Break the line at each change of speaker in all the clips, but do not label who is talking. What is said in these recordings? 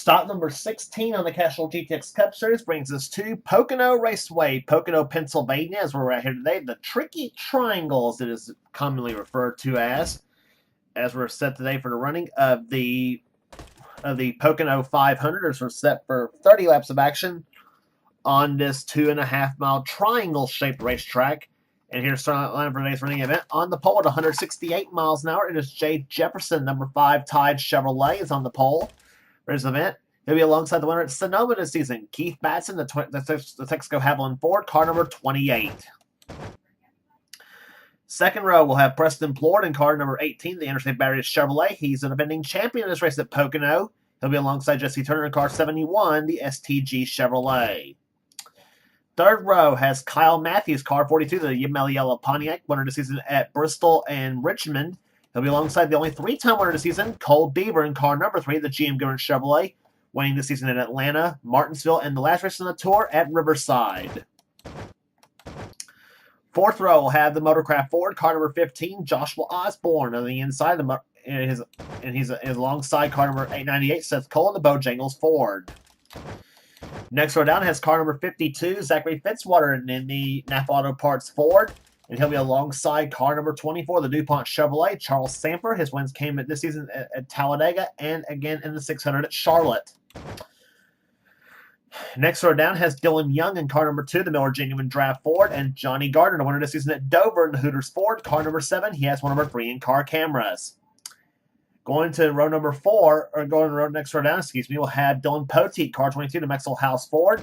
Stop number 16 on the Castrol GTX Cup Series brings us to Pocono Raceway, Pocono, Pennsylvania, as we're right here today. The Tricky Triangle, as it is commonly referred to as we're set today for the running of the Pocono 500, as we're set for 30 laps of action on this 2.5-mile triangle-shaped racetrack. And here's starting line for today's running event. On the pole at 168 miles an hour, it is Jay Jefferson, number 5 Tide Chevrolet, is on the pole for his event. He'll be alongside the winner at Sonoma this season, Keith Batson, the Texaco Haviland Ford, car number 28. Second row, we'll have Preston Plord in car number 18, the Interstate Battery Chevrolet. He's the defending champion of this race at Pocono. He'll be alongside Jesse Turner in car 71, the STG Chevrolet. Third row has Kyle Matthews, car 42, the Yamel Yellow Pontiac, winner this season at Bristol and Richmond. He'll be alongside the only 3-time winner this season, Cole Beaver, in car number 3, the GM Goodwin Chevrolet, winning this season at Atlanta, Martinsville, and the last race on the tour at Riverside. Fourth row will have the Motorcraft Ford, car number 15, Joshua Osborne on the inside, and he's alongside car number 898, Seth Cole, and the Bojangles Ford. Next row down has car number 52, Zachary Fitzwater in the Napa Auto Parts Ford, and he'll be alongside car number 24, the DuPont Chevrolet, Charles Samper. His wins came this season at Talladega and again in the 600 at Charlotte. Next row down has Dylan Young in car number 2, the Miller Genuine Draft Ford, and Johnny Gardner, the winner this season at Dover in the Hooters Ford, car number 7. He has one number 3 in-car cameras. Going to row number 4, or going to next row down, we'll have Dylan Poteet, car 22, the Maxwell House Ford,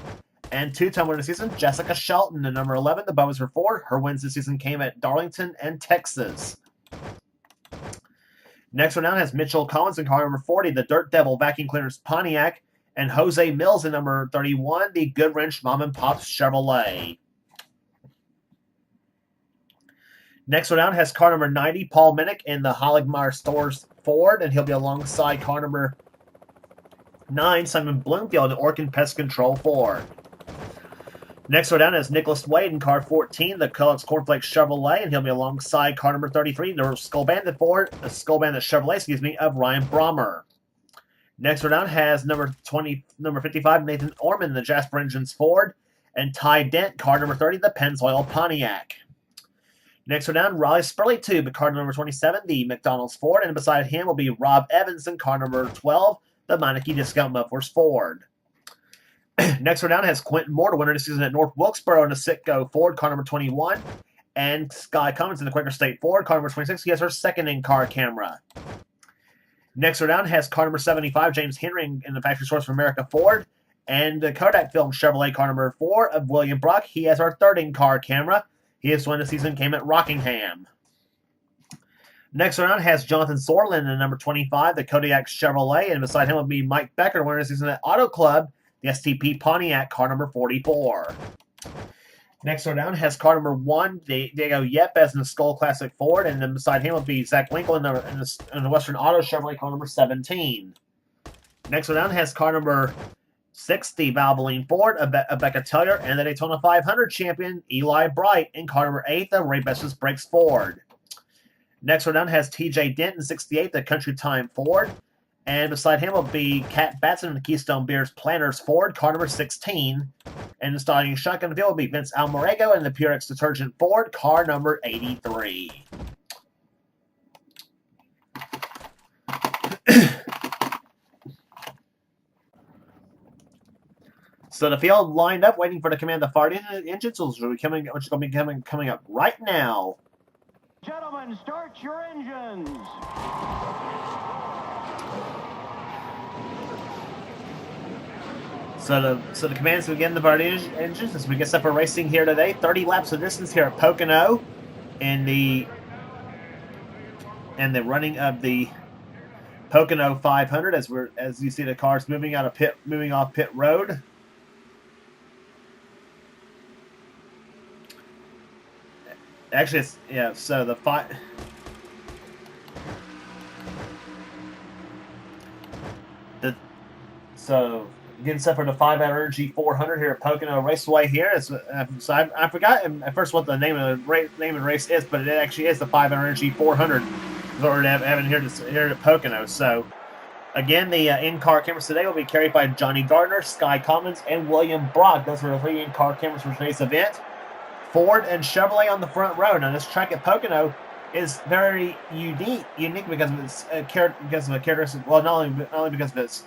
and 2-time winner this season, Jessica Shelton, the number 11, the Bowser Ford. Her wins this season came at Darlington and Texas. Next row down has Mitchell Collins in car number 40, the Dirt Devil Vacuum Cleaners Pontiac, and Jose Mills in number 31, the Goodwrench Mom and Pop's Chevrolet. Next one down has car number 90, Paul Minnick in the Holligmeyer Stores Ford, and he'll be alongside car number 9, Simon Bloomfield in the Orkin Pest Control Ford. Next one down is Nicholas Wade in car 14, the Cullis Cornflakes Chevrolet, and he'll be alongside car number 33, the Skull Bandit Chevrolet, of Ryan Brommer. Next one down has number 55, Nathan Orman, the Jasper Engines Ford, and Ty Dent, car number 30, the Pennzoil Pontiac. Next one down, Raleigh Spurley Tube, car number 27, the McDonald's Ford, and beside him will be Rob Evans in car number 12, the Meineke Discount Mufflers Ford. Next one down has Quentin Moore, winner this season at North Wilkesboro in the Sitco Ford, car number 21, and Sky Cummins in the Quaker State Ford, car number 26. He has her second in-car camera. Next one down has car number 75, James Henry in the Factory Source of America Ford, and the Kodak Film Chevrolet car number 4 of William Brock. He has our third in-car camera. His win this season came at Rockingham. Next one down has Jonathan Sorlin in number 25, the Kodiak Chevrolet, and beside him will be Mike Becker, winner this season at Auto Club, the STP Pontiac, car number 44. Next one down has car number 1, Diego Yepes in the Skull Classic Ford, and then beside him will be Zach Winkle in the Western Auto Chevrolet, car number 17. Next one down has car number 6, the Valvoline Ford of Becca Taylor, and the Daytona 500 champion Eli Bright in car number 8, the Ray Bessus Brakes Ford. Next one down has TJ Dent in 68, the Country Time Ford, and beside him will be Kat Batson in the Keystone Beers Planters Ford, car number 16. And starting shotgun field will be Vince Almarego in the Purex Detergent Ford, car number 83. So the field lined up, waiting for the command of the fire engines, which is going to be coming up right now.
Gentlemen, start your engines.
So the commands begin the fire engines as we get set for racing here today. 30 laps of distance here at Pocono, in the running of the Pocono 500 as you see the cars moving off pit road. Actually, so the getting set for the 5 Energy 400 here at Pocono Raceway here. So I forgot at first what the name of the race is, but it actually is the 5 Energy 400. We're having here at Pocono. So Again, the in-car cameras today will be carried by Johnny Gardner, Sky Commons, and William Brock. Those are the 3 in-car cameras for today's event. Ford and Chevrolet on the front row. Now, this track at Pocono is very unique because of its characteristic. Well, not only because of its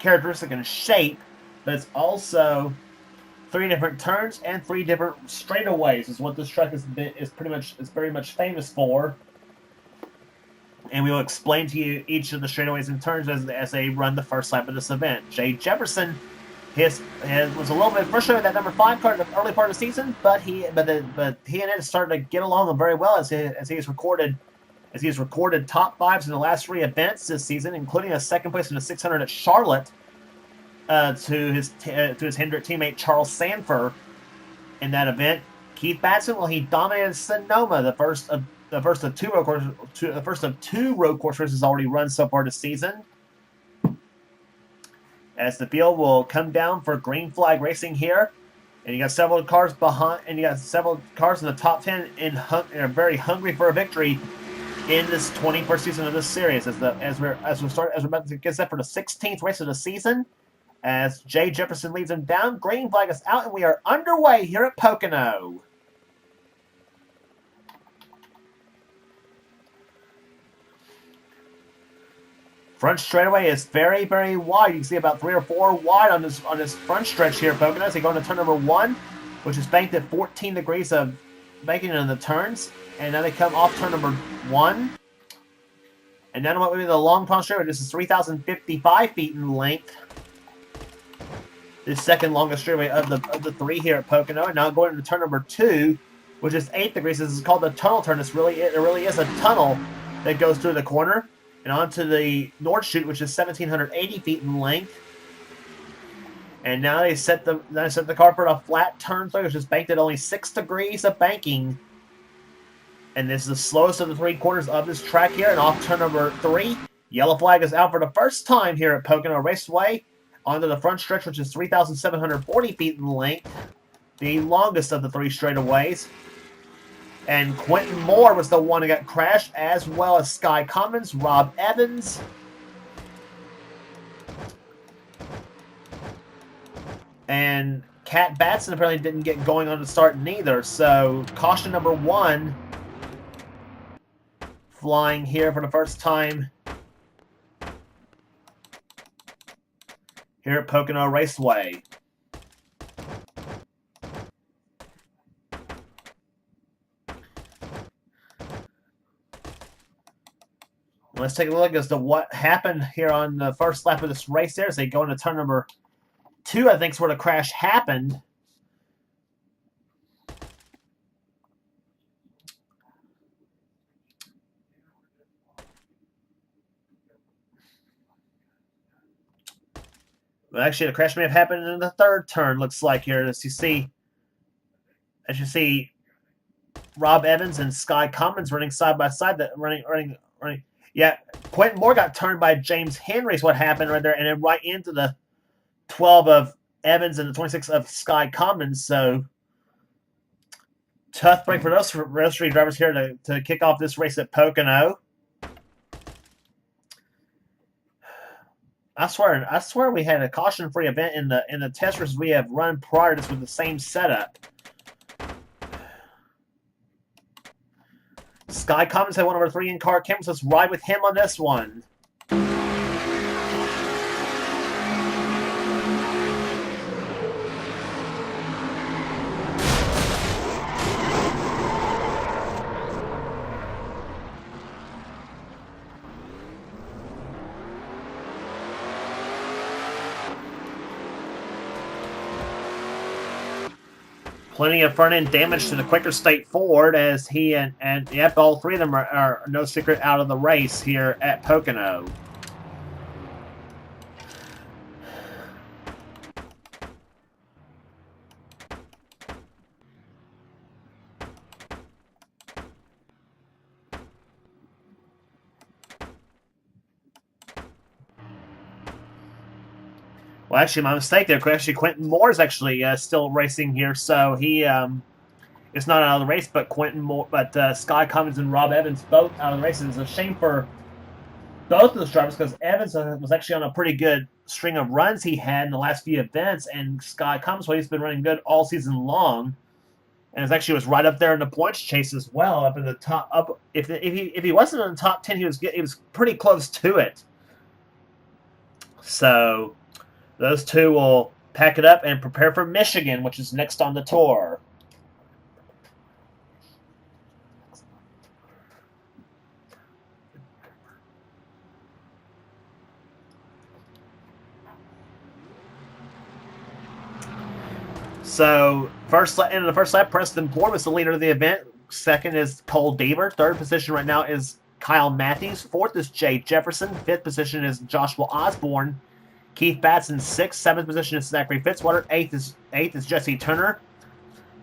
characteristic and shape, but it's also 3 different turns and 3 different straightaways. Is what this track is very much famous for. And we will explain to you each of the straightaways and turns as they run the first lap of this event. Jay Jefferson was a little bit frustrated with that number 5 car in the early part of the season, but he and it started to get along very well as he has recorded top 5s in the last 3 events this season, including a 2nd place in the 600 at Charlotte to his Hendrick teammate Charles Sanford in that event. Keith Batson, well, he dominated Sonoma, the first of 2 road course races already run so far this season. As the field will come down for green flag racing here, and you got several cars behind, and you got several cars in the top 10 and are very hungry for a victory in this 21st season of this series. As we're about to get set for the 16th race of the season, as Jay Jefferson leads them down, green flag is out, and we are underway here at Pocono. Front straightaway is very, very wide. You can see about 3 or 4 wide on this front stretch here at Pocono. They go into turn number 1, which is banked at 14 degrees of banking in the turns. And now they come off turn number 1. And now what would be the long front straightaway. This is 3,055 feet in length. The second longest straightaway of the 3 here at Pocono. And now going into turn number 2, which is 8 degrees. This is called the tunnel turn. It really is a tunnel that goes through the corner. And onto the North Chute, which is 1,780 feet in length. And now they set the car for a flat turn through, which is banked at only 6 degrees of banking. And this is the slowest of the 3 quarters of this track here. And off turn number 3, yellow flag is out for the first time here at Pocono Raceway. Onto the front stretch, which is 3,740 feet in length. The longest of the 3 straightaways. And Quentin Moore was the one who got crashed, as well as Sky Commons, Rob Evans. And Cat Batson apparently didn't get going on the start neither. So caution number 1 flying here for the first time here at Pocono Raceway. Let's take a look as to what happened here on the first lap of this race there as they go into turn number 2, I think is where the crash happened. Well, actually, the crash may have happened in the 3rd turn, looks like here. As you see Rob Evans and Sky Commons running side by side, running. Yeah, Quentin Moore got turned by James Henry is what happened right there, and then right into the 12 of Evans and the 26 of Sky Commons. So tough break for those roastery drivers here to kick off this race at Pocono. I swear we had a caution-free event in the test races we have run prior to this with the same setup. Sky Commons had one of our 3 in-car cameras. Let's ride with him on this one. Plenty of front-end damage to the Quaker State Ford as he and yep, all 3 of them are no secret out of the race here at Pocono. Well, actually, my mistake there. Actually, Quentin Moore is actually still racing here, so he is not out of the race. But Sky Commons and Rob Evans both out of the race. It's a shame for both of those drivers, because Evans was actually on a pretty good string of runs he had in the last few events, and Scott Comisway has been running good all season long, and it actually was right up there in the points chase as well, up in the top. Up if he wasn't in the top 10, he was pretty close to it. So those two will pack it up and prepare for Michigan, which is next on the tour. So in the first lap, Preston Ford was the leader of the event. Second is Cole Deaver. Third position right now is Kyle Matthews. Fourth is Jay Jefferson. Fifth position is Joshua Osborne. Keith Batson. Sixth. Seventh position is Zachary Fitzwater. Eighth is Jesse Turner.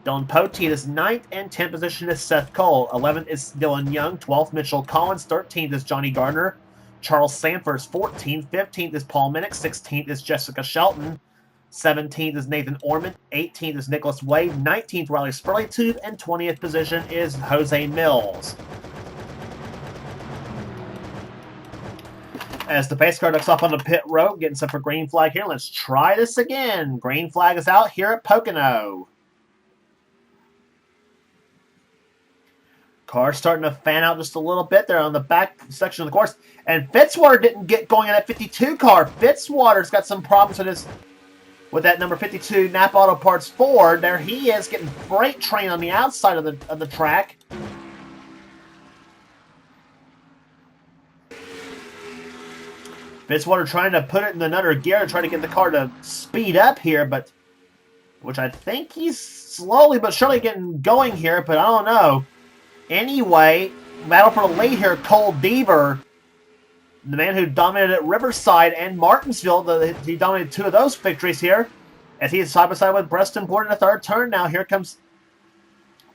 Dylan Poteet is ninth, and 10th position is Seth Cole. 11th is Dylan Young. 12th, Mitchell Collins. 13th is Johnny Gardner. Charles Sanford is 14th. 15th is Paul Minnick. 16th is Jessica Shelton. 17th is Nathan Orman. 18th is Nicholas Wade. 19th, Riley Spurley-Tube. And 20th position is Jose Mills. As the pace car ducks off on the pit road, getting set for green flag here. Let's try this again. Green flag is out here at Pocono. Car starting to fan out just a little bit there on the back section of the course. And Fitzwater didn't get going in that 52 car. Fitzwater's got some problems with that number 52 Napa Auto Parts Ford. There he is, getting freight train on the outside of the track. Fitzwater trying to put it in another gear, trying to get the car to speed up here, but which I think he's slowly but surely getting going here, but I don't know. Anyway, battle for the lead here, Cole Deaver, the man who dominated at Riverside and Martinsville. He dominated two of those victories here, as he is side by side with Preston Ford in the third turn. Now here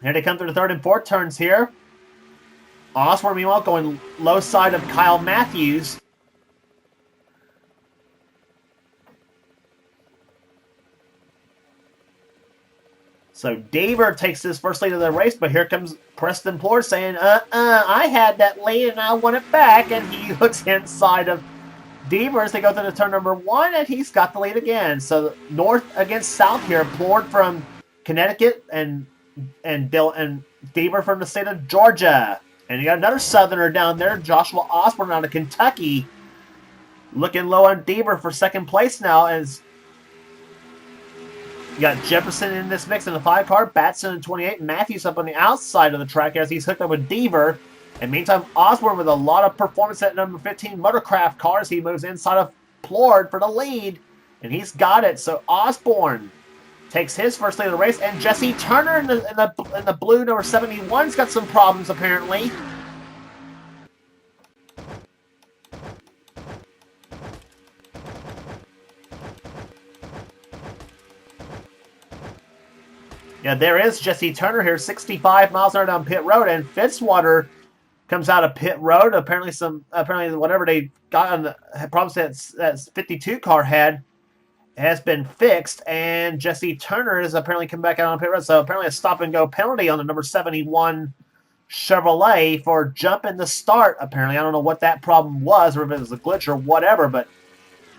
they come through the third and fourth turns here. Osborne, meanwhile, going low side of Kyle Matthews. So Deaver takes his first lead of the race, but here comes Preston Ford saying, I had that lead and I want it back. And he looks inside of Deaver as they go through the turn number one, and he's got the lead again. So north against south here. Ford from Connecticut and Deaver from the state of Georgia. And you got another southerner down there, Joshua Osborne out of Kentucky. Looking low on Deaver for second place now, as you got Jefferson in this mix in the 5 car, Batson in 28, Matthews up on the outside of the track as he's hooked up with Deaver. And meantime, Osborne with a lot of performance at number 15 Motorcraft cars. He moves inside of Plord for the lead, and he's got it. So Osborne takes his first lead of the race, and Jesse Turner in the blue number 71's got some problems apparently. Yeah, there is Jesse Turner here, 65 miles an hour down pit road, and Fitzwater comes out of pit road. Apparently whatever they got on the problems that 52 car has been fixed, and Jesse Turner is apparently come back out on pit road. So apparently a stop and go penalty on the number 71 Chevrolet for jumping the start. Apparently, I don't know what that problem was, or if it was a glitch or whatever, but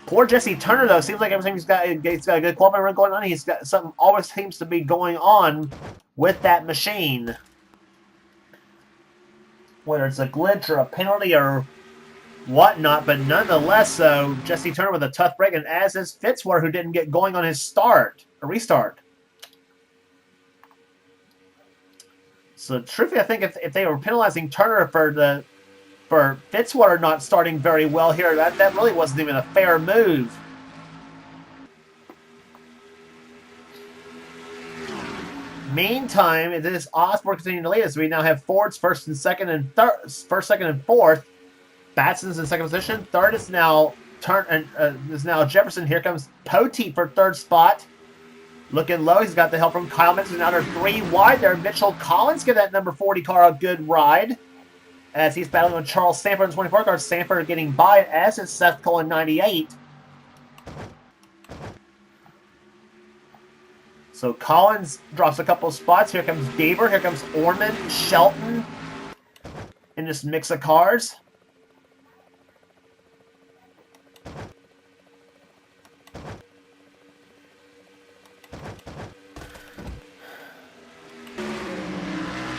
poor Jesse Turner, though, seems like everything's got a good qualifying run going on. He's got something always seems to be going on with that machine. Whether it's a glitch or a penalty or whatnot, but nonetheless, so Jesse Turner with a tough break, and as is Fitzwater, who didn't get going on his restart. So truthfully, I think if they were penalizing Turner for Fitzwater not starting very well here, that really wasn't even a fair move. Meantime, it is Osborne continuing to lead as we now have Ford's first, second, and fourth. Batson's in second position. Third is now Jefferson. Here comes Poteet for third spot. Looking low, he's got the help from Kyle Mitchell. Now they're 3 wide there. Mitchell Collins give that number 40 car a good ride as he's battling with Charles Sanford in 24 car. Sanford getting by, as is Seth Cole in 98. So Collins drops a couple spots. Here comes Deaver. Here comes Orman, Shelton in this mix of cars.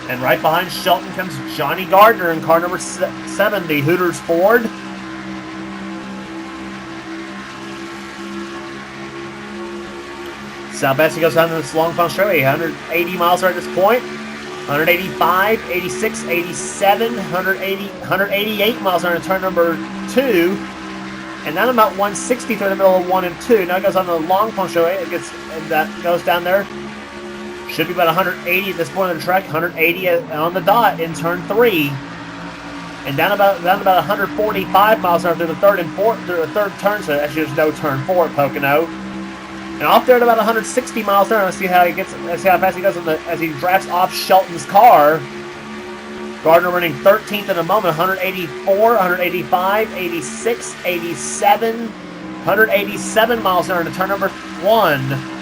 And right behind Shelton comes Johnny Gardner in car number 7, the Hooters Ford. South Bessie goes down to this long pump straightaway, 180 miles at this point. 185, 86, 87, 180, 188 miles on turn number 2. And then about 160 through the middle of 1 and 2. Now it goes on the long pump straightaway. That goes down there. Should be about 180 at this point of the track. 180 on the dot in turn 3. And down about 145 miles an hour through the third and fourth through the third turn. So actually there's no turn 4 at Pocono. And off there at about 160 miles an hour. Let's see how fast he does as he drafts off Shelton's car. Gardner running 13th in a moment. 184, 185, 86, 87, 187 miles an hour to turn number 1.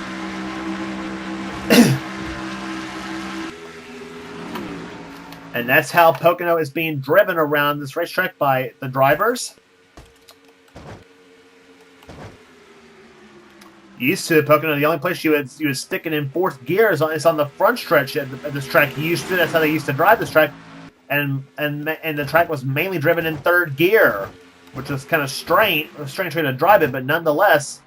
And that's how Pocono is being driven around this racetrack by the drivers. Used to Pocono, the only place you would stick it in 4th gear is on the front stretch at this track. That's how they used to drive this track, and the track was mainly driven in 3rd gear, which was kind of strange way to drive it, but nonetheless.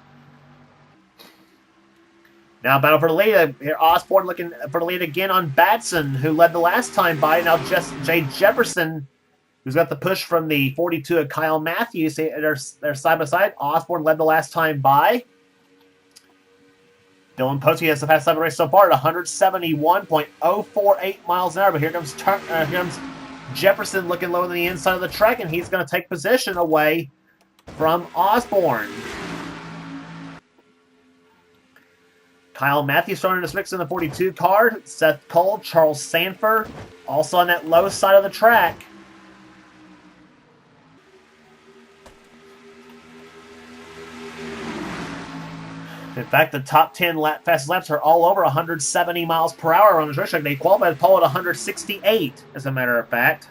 Now battle for the lead here. Osborne looking for the lead again on Batson, who led the last time by. Now Jay Jefferson, who's got the push from the 42 of Kyle Matthews. They're side by side. Osborne led the last time by. Dylan Pote has the fastest lap of the race so far at 171.048 miles an hour. But here comes Jefferson looking low on the inside of the track, and he's going to take position away from Osborne. Kyle Matthews starting this mix in the 42 car. Seth Cole, Charles Sanford, also on that low side of the track. In fact, the top 10 fastest laps are all over 170 miles per hour on this racetrack. They qualified Paul at 168, as a matter of fact.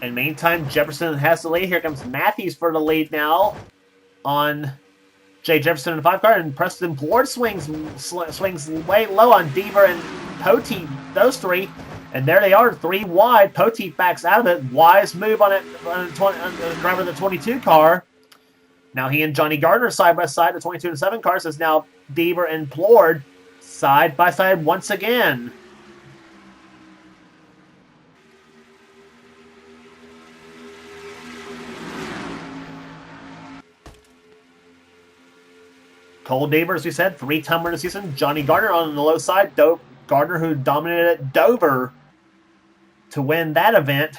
And meantime, Jefferson has the lead. Here comes Matthews for the lead now on Jay Jefferson in the 5 car, and Preston Plord swings way low on Deaver and Poteet, those 3. And there they are, 3 wide. Poteet backs out of it. Wise move on the driver of the 22 car. Now he and Johnny Gardner side by side. The 22 and 7 cars is now Deaver and Plord side by side once again. Cole Deaver, as we said, 3-time winner this season. Johnny Gardner on the low side. Gardner, who dominated at Dover to win that event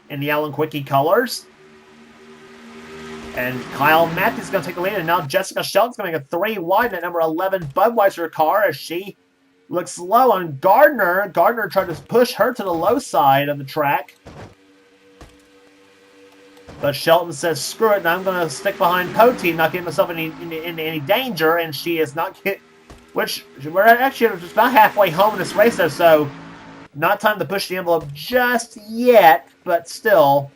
in the Alan Quickie colors. And Kyle Matthews is going to take the lead. And now Jessica Shelton's going to make a 3 wide in that number 11 Budweiser car as she looks low on Gardner. Gardner tried to push her to the low side of the track. But Shelton says, screw it, and I'm going to stick behind Poteet, not get myself in any danger, and she is not get, which we're actually just about halfway home in this race, though, so not time to push the envelope just yet, but still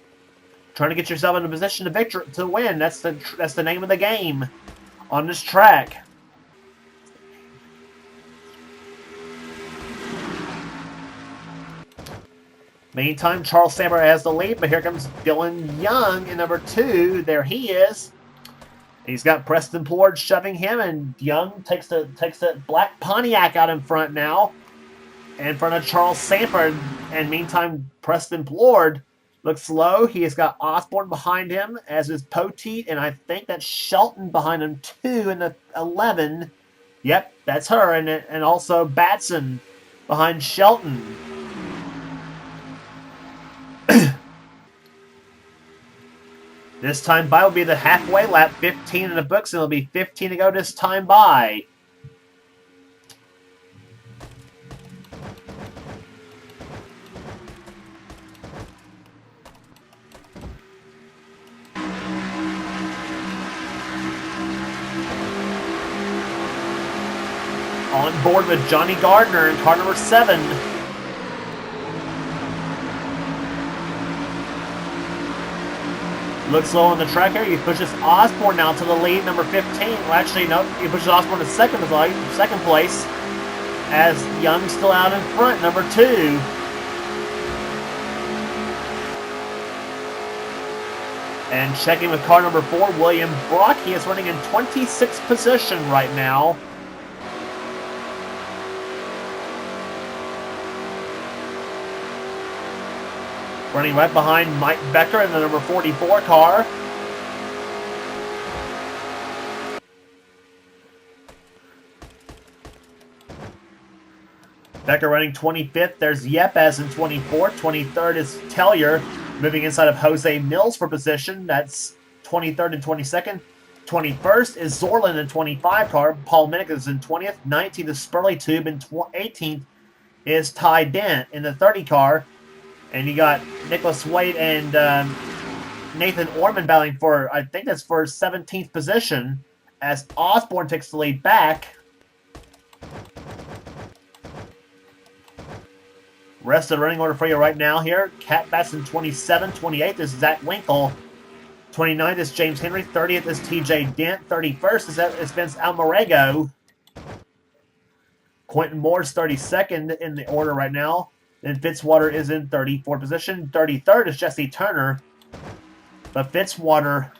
trying to get yourself in a position to win. That's the name of the game on this track. Meantime, Charles Saber has the lead, but here comes Dylan Young in number 2. There he is. He's got Preston Plord shoving him, and Young takes the black Pontiac out in front now, in front of Charles Sanford. And meantime, Preston Plord looks low. He has got Osborne behind him, as is Poteet, and I think that's Shelton behind him too in the 11. Yep, that's her, and also Batson behind Shelton. This time by will be the halfway lap, 15 in the books, and it'll be 15 to go this time by. On board with Johnny Gardner in car number 7. Looks slow on the track here. He pushes Osborne now to the lead, number 15. Well, actually, no, he pushes Osborne to second place. As Young's still out in front, number 2. And checking with car number 4, William Brock. He is running in 26th position right now. Running right behind Mike Becker in the number 44 car. Becker running 25th. There's Yepes in 24th. 23rd is Tellier, moving inside of Jose Mills for position. That's 23rd and 22nd. 21st is Zorlin in 25 car. Paul Minnick is in 20th. 19th is Spurley Tube. And 18th is Ty Dent in the 30 car. And you got Nicholas Wade and Nathan Orman battling for, I think that's for 17th position, as Osborne takes the lead back. Rest of the running order for you right now here. Cat Batson 27, 28th is Zach Winkle. 29th is James Henry. 30th is TJ Dent. 31st is Vince Almarego. Quentin Moore's 32nd in the order right now. Then Fitzwater is in 34th position. 33rd is Jesse Turner. But Fitzwater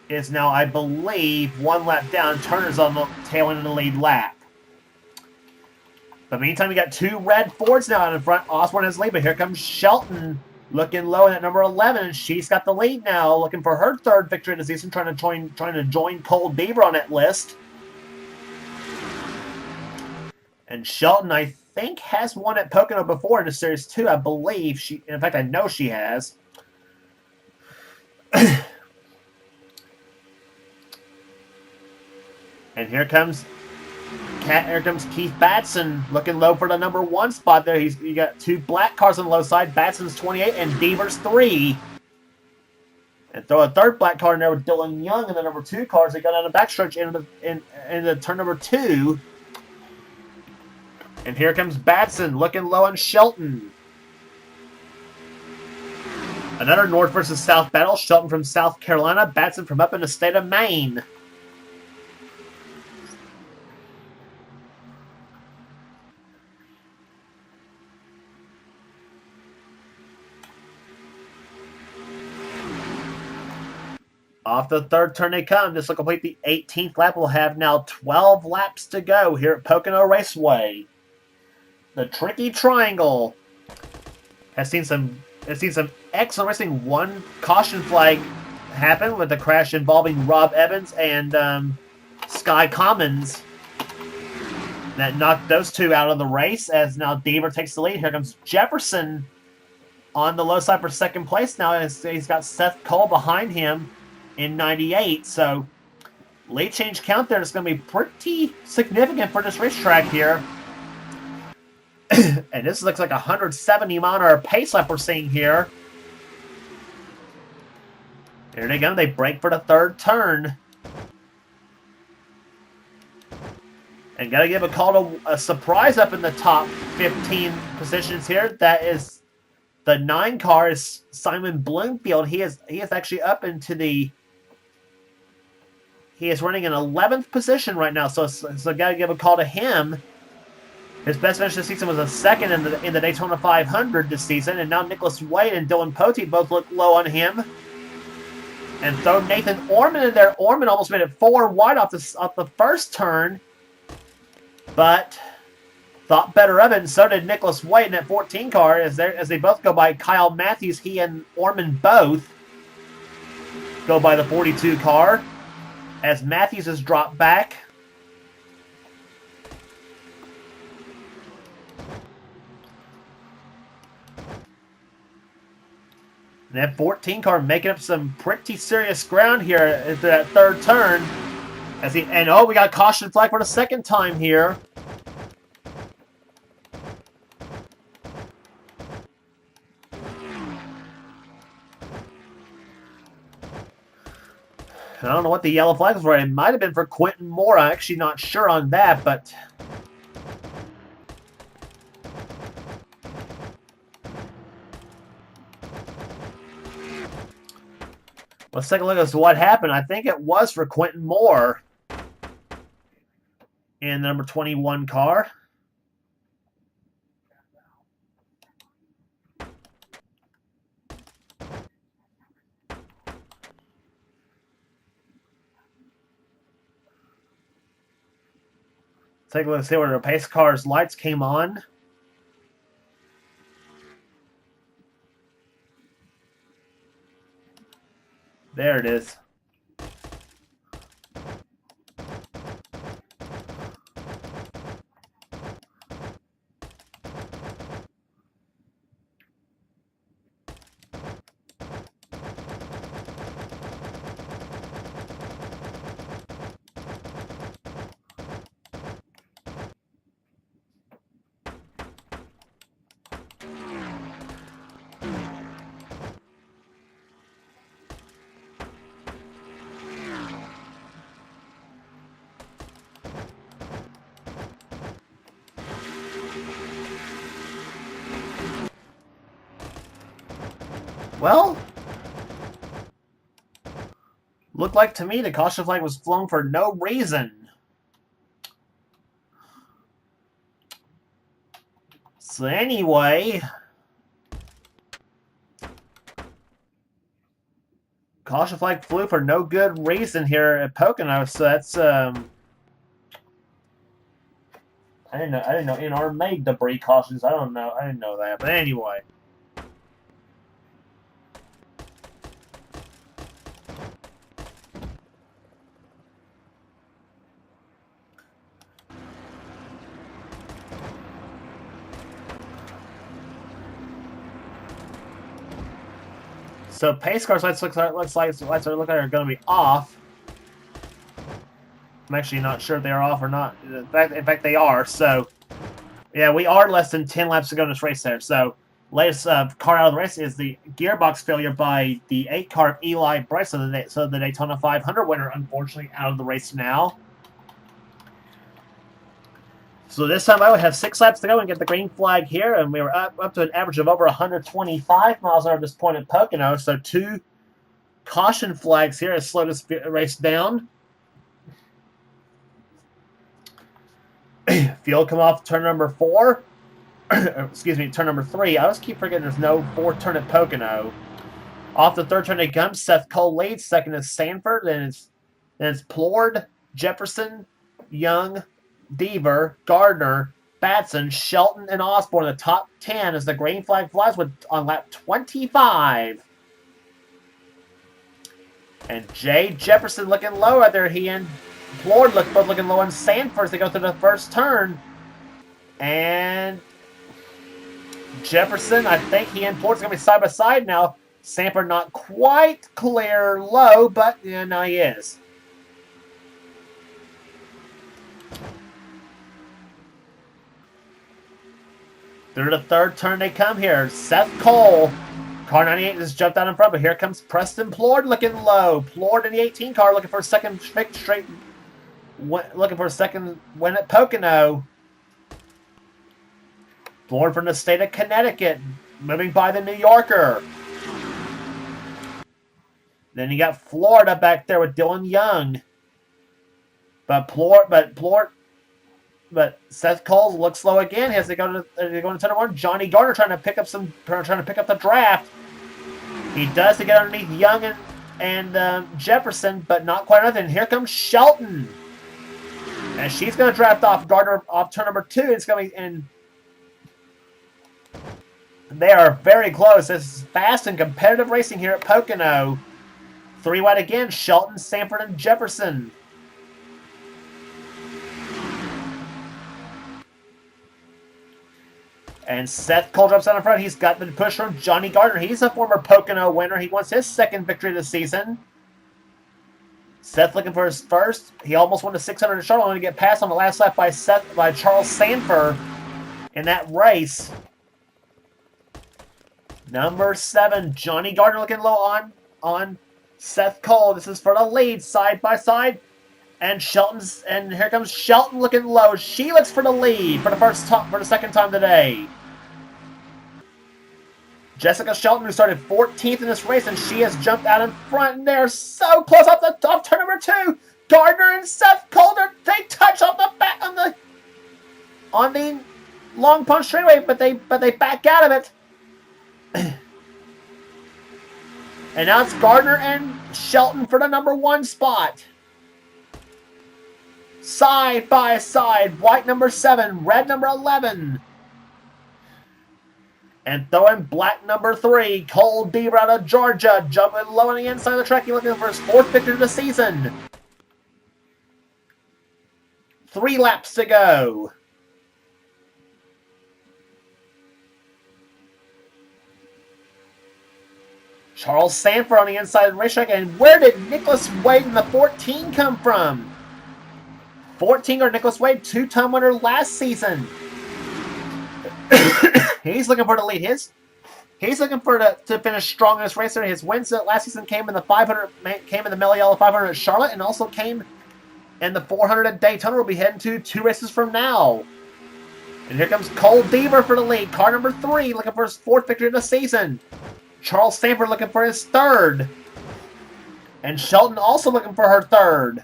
is now, I believe, 1 lap down. Turner's on the tail end of the lead lap. But meantime, we got 2 red Fords now out in front. Osborne has the lead, but here comes Shelton looking low in at number 11, and she's got the lead now, looking for her 3rd victory of the season, trying to join Cole Beaver on that list. And Shelton, I think, has won at Pocono before in the Series 2. I believe she, in fact, I know she has. And here comes Keith Batson looking low for the number 1 spot there. You got 2 black cars on the low side. Batson's 28 and Deaver's 3. And throw a 3rd black car in there with Dylan Young in the number 2 cars. They got on the backstretch into turn number 2. And here comes Batson looking low on Shelton. Another North versus South battle. Shelton from South Carolina. Batson from up in the state of Maine. Off the 3rd turn they come. This will complete the 18th lap. We'll have now 12 laps to go here at Pocono Raceway. The Tricky Triangle has seen some excellent racing. 1 caution flag happened with the crash involving Rob Evans and Sky Commons. That knocked those 2 out of the race, as now Deaver takes the lead. Here comes Jefferson on the low side for 2nd place now. He's got Seth Cole behind him in 98. So late change count there is going to be pretty significant for this racetrack here. And this looks like a 170 mile an hour pace lap we're seeing here. There they go. They break for the 3rd turn. And got to give a call to a surprise up in the top 15 positions here. That is the 9 car is Simon Bloomfield. He is actually up into the... He is running in 11th position right now. So got to give a call to him. His best finish this season was a 2nd in the Daytona 500 this season, and now Nicholas Wade and Dylan Pote both look low on him. And throw Nathan Orman in there. Orman almost made it 4 wide off the 1st turn, but thought better of it, and so did Nicholas Wade in that 14 car as they both go by Kyle Matthews. He and Orman both go by the 42 car as Matthews has dropped back. And that 14 car making up some pretty serious ground here at that 3rd turn. We got a caution flag for the 2nd time here. I don't know what the yellow flag was for. It might have been for Quentin Moore. I'm actually not sure on that, but... Let's take a look as to what happened. I think it was for Quentin Moore in the number 21 car. Take a look and see where the pace car's lights came on. There it is. Well, looked like to me the caution flag was flown for no reason. So anyway, caution flag flew for no good reason here at Pocono. So that's I didn't know NR made debris cautions. I didn't know that. But anyway. So pace cars lights looks like they're going to be off. I'm actually not sure if they are off or not. In fact, they are. So yeah, we are less than 10 laps to go in this race there. So latest car out of the race is the gearbox failure by the 8 car of Eli Bryce. So the Daytona 500 winner, unfortunately, out of the race now. So this time I would have 6 laps to go and get the green flag here, and we were up to an average of over 125 miles an hour at this point at Pocono. So 2 caution flags here has slowed this race down. Fuel come off turn number 4. Excuse me, turn number 3. I always keep forgetting there's no 4th turn at Pocono. Off the 3rd turn it comes. Seth Cole leads. 2nd is Sanford. Then it's Plord, Jefferson, Young, Deaver, Gardner, Batson, Shelton, and Osborne. The top 10 as the green flag flies on lap 25. And Jay Jefferson looking low out there. He and Plord both looking low on Sanford as they go through the 1st turn. And Jefferson, I think he and Plord's going to be side by side now. Sanford not quite clear low, but yeah, now he is. Through the 3rd turn they come here. Seth Cole, car 98 just jumped out in front, but here comes Preston Plord looking low. Plord in the 18 car looking for a second straight, looking for a second win at Pocono. Plord from the state of Connecticut, moving by the New Yorker. Then you got Florida back there with Dylan Young. But Seth Cole looks slow again as they go to turn 1. Johnny Gardner trying to pick up the draft. He does to get underneath Young and Jefferson, but not quite enough. And here comes Shelton, and she's going to draft off Gardner off turn number 2. It's going to be and they are very close. This is fast and competitive racing here at Pocono. 3 wide again: Shelton, Sanford, and Jefferson. And Seth Cole drops out in front. He's got the push from Johnny Gardner. He's a former Pocono winner. He wants his 2nd victory of the season. Seth looking for his 1st. He almost won the 600 at Charlotte, only to get passed on the last lap by Charles Sanford in that race. Number 7, Johnny Gardner looking low on Seth Cole. This is for the lead, side by side. And here comes Shelton looking low. She looks for the lead for the 2nd time today. Jessica Shelton, who started 14th in this race, and she has jumped out in front, and they're so close off the top turn number 2. Gardner and Seth Calder, they touch off the back on the long punch straightaway, but they back out of it. And now it's Gardner and Shelton for the number 1 spot. Side by side, white number 7, red number 11. And throwing black number 3, Cole Deaver out of Georgia, jumping low on the inside of the track. He's looking for his 4th victory of the season. 3 laps to go. Charles Sanford on the inside of the racetrack. And where did Nicholas Wade in the 14 come from? 14 or Nicholas Wade, 2-time winner last season. He's looking for the lead. He's looking for to finish strong in this race. His wins last season came in the 500, came in the Mello Yellow 500 at Charlotte, and also came in the 400 at Daytona. We'll be heading to 2 races from now. And here comes Cole Deaver for the lead. Car number 3, looking for his 4th victory of the season. Charles Sanford looking for his 3rd. And Shelton also looking for her 3rd.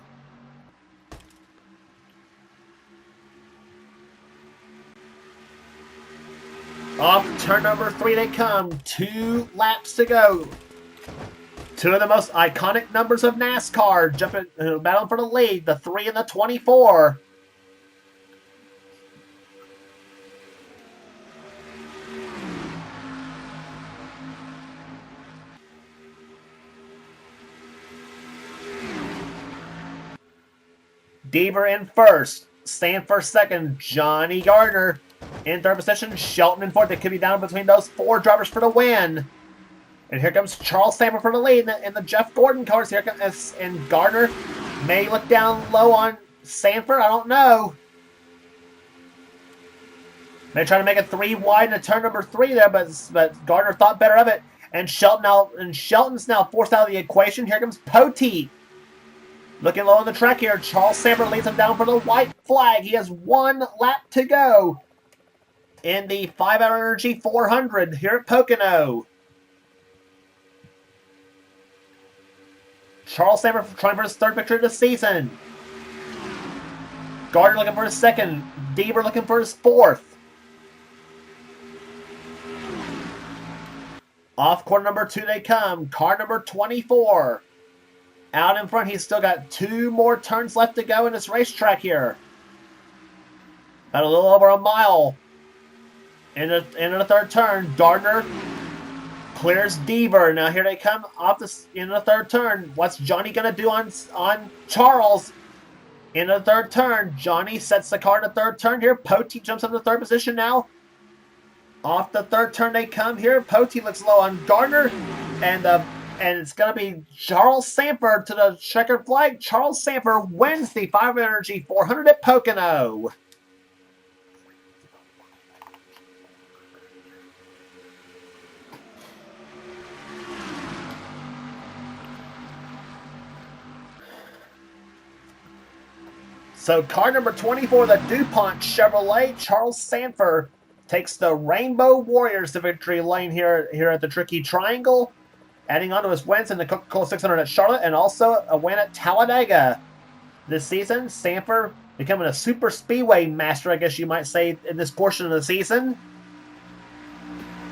Off turn number 3 they come. 2 laps to go. 2 of the most iconic numbers of NASCAR jumping, battling for the lead. The 3 and the 24. Deaver in first. Sanford second. Johnny Gardner in 3rd position. Shelton in 4th. They could be down between those 4 drivers for the win. And here comes Charles Sanford for the lead in the Jeff Gordon cars. Here comes, and Gardner may look down low on Sanford. I don't know. They're trying to make it 3 wide in turn number 3 there, but Gardner thought better of it. And Shelton's now forced out of the equation. Here comes Poteet. Looking low on the track here. Charles Sanford leads him down for the white flag. He has 1 lap to go in the 5-hour Energy 400 here at Pocono. Charles Sanford trying for his 3rd victory of the season. Gardner looking for his 2nd. Deaver looking for his 4th. Off corner number 2 they come. Car number 24. Out in front, he's still got 2 more turns left to go in this racetrack here. About a little over a mile. In the 3rd turn, Gardner clears Deaver. Now here they come off in the 3rd turn. What's Johnny going to do on Charles? In the 3rd turn, Johnny sets the car in the 3rd turn here. Poteet jumps up to 3rd position now. Off the 3rd turn they come here. Poteet looks low on Gardner. And it's going to be Charles Sanford to the checkered flag. Charles Sanford wins the 5 Energy 400 at Pocono. So car number 24, the DuPont Chevrolet, Charles Sanford takes the Rainbow Warriors to victory lane here at the Tricky Triangle, adding on to his wins in the Coca-Cola 600 at Charlotte and also a win at Talladega. This season, Sanford becoming a super speedway master, I guess you might say, in this portion of the season.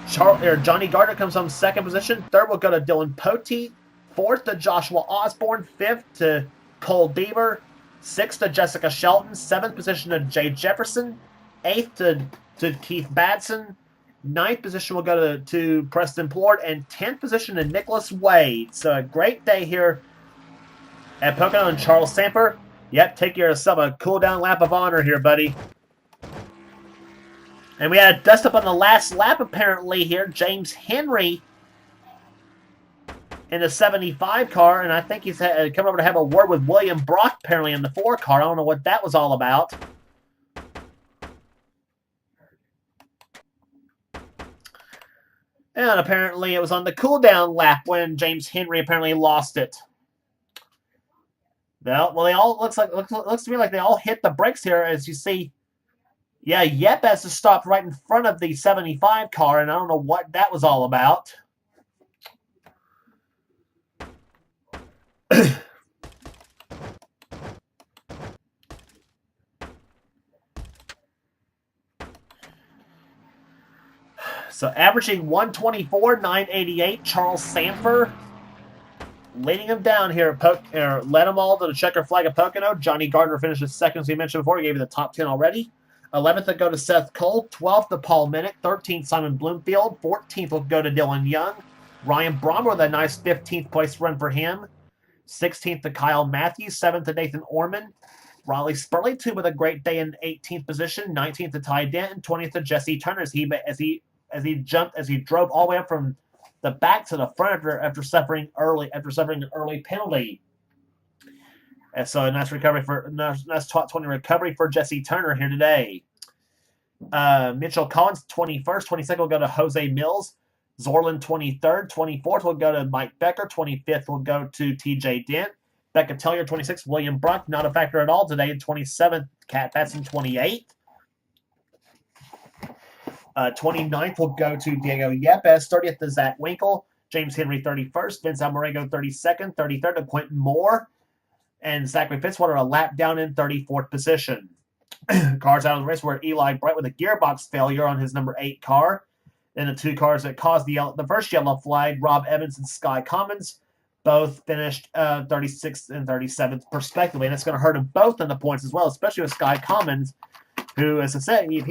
Johnny Gardner comes home 2nd position. 3rd will go to Dylan Poteet. 4th to Joshua Osborne. 5th to Cole Deaver. 6th to Jessica Shelton. 7th position to Jay Jefferson. 8th to Keith Badson. 9th position will go to Preston Plord. And 10th position to Nicholas Wade. So a great day here at Pocono. And Charles Sanford, yep, take yourself a cool down lap of honor here, buddy. And we had a dust up on the last lap apparently here. James Henry in the 75 car, and I think he's coming over to have a word with William Brock apparently in the 4 car. I don't know what that was all about. And apparently it was on the cool-down lap when James Henry apparently lost it. Well, they all looks to me like they all hit the brakes here, as you see Yeah, Yepes has stopped right in front of the 75 car, and I don't know what that was all about. So averaging 124,988, Charles Sanford leading him down here. Led them all to the checker flag of Pocono. Johnny Gardner finishes second, as we mentioned before. He gave you the top 10 already. 11th will go to Seth Cole. 12th to Paul Minnick. 13th, Simon Bloomfield. 14th will go to Dylan Young. Ryan Brommer with a nice 15th place run for him. 16th to Kyle Matthews. 7th to Nathan Orman. Riley Spurley, with a great day in 18th position. 19th to Ty Denton. 20th to Jesse Turner as he drove all the way up from the back to the front after suffering an early penalty. And so a nice top 20 recovery for Jesse Turner here today. Mitchell Collins 21st, 22nd will go to Jose Mills. Zorlin 23rd, 24th will go to Mike Becker, 25th will go to TJ Dent. Becca Tellier 26th, William Bruck not a factor at all today. 27th, Cat Batson 28th. 29th will go to Diego Yepes. 30th to Zach Winkle. James Henry 31st. Vince Almorengo 32nd. 33rd to Quentin Moore. And Zachary Fitzwater a lap down in 34th position. Cars out of the race were Eli Bright with a gearbox failure on his number 8 car. And the two cars that caused the first yellow flag, Rob Evans and Sky Commons, both finished 36th and 37th respectively. And it's going to hurt them both in the points as well, especially with Sky Commons, who, as I said, if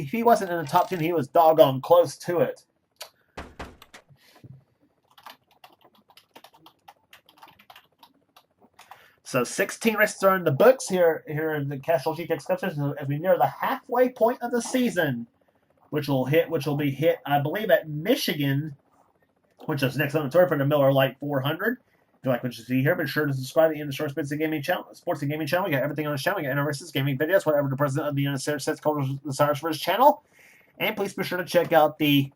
he wasn't in the top 10, he was doggone close to it. So 16 races are in the books here in the Castrol GTX Cup Series as we near the halfway point of the season, which will be hit, I believe, at Michigan, which is next on the tour for the Miller Lite 400. If you like what you see here, be sure to subscribe to the NNSCRA Sports and Gaming channel. We got everything on the channel. We got NRS's gaming videos, whatever the president of the NNSCRA says called the Cyrus for his channel. And please be sure to check out the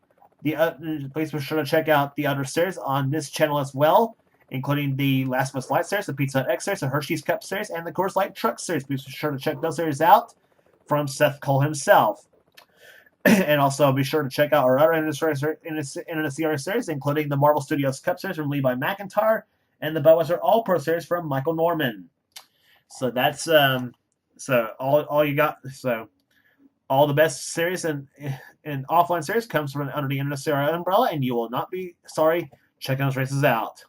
other series on this channel as well, including the Last of Us Light series, the Pizza Hut X series, the Hershey's Cup series, and the Coors Light Truck series. Be sure to check those series out from Seth Cole himself. And also be sure to check out our other NNSCRA series, including the Marvel Studios Cup series from Levi McIntyre and the Budweiser All Pro series from Michael Norman. So that's all you got. So all the best series and offline series comes from under the NNSCRA umbrella, and you will not be sorry checking those races out.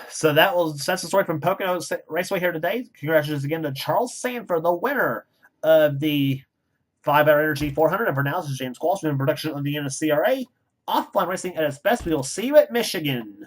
So that's the story from Pocono Raceway here today. Congratulations again to Charles Sanford, the winner of the 5-Hour Energy 400. And for now, this is James Qualsh in production of the NNSCRA. Offline racing at its best. We will see you at Michigan.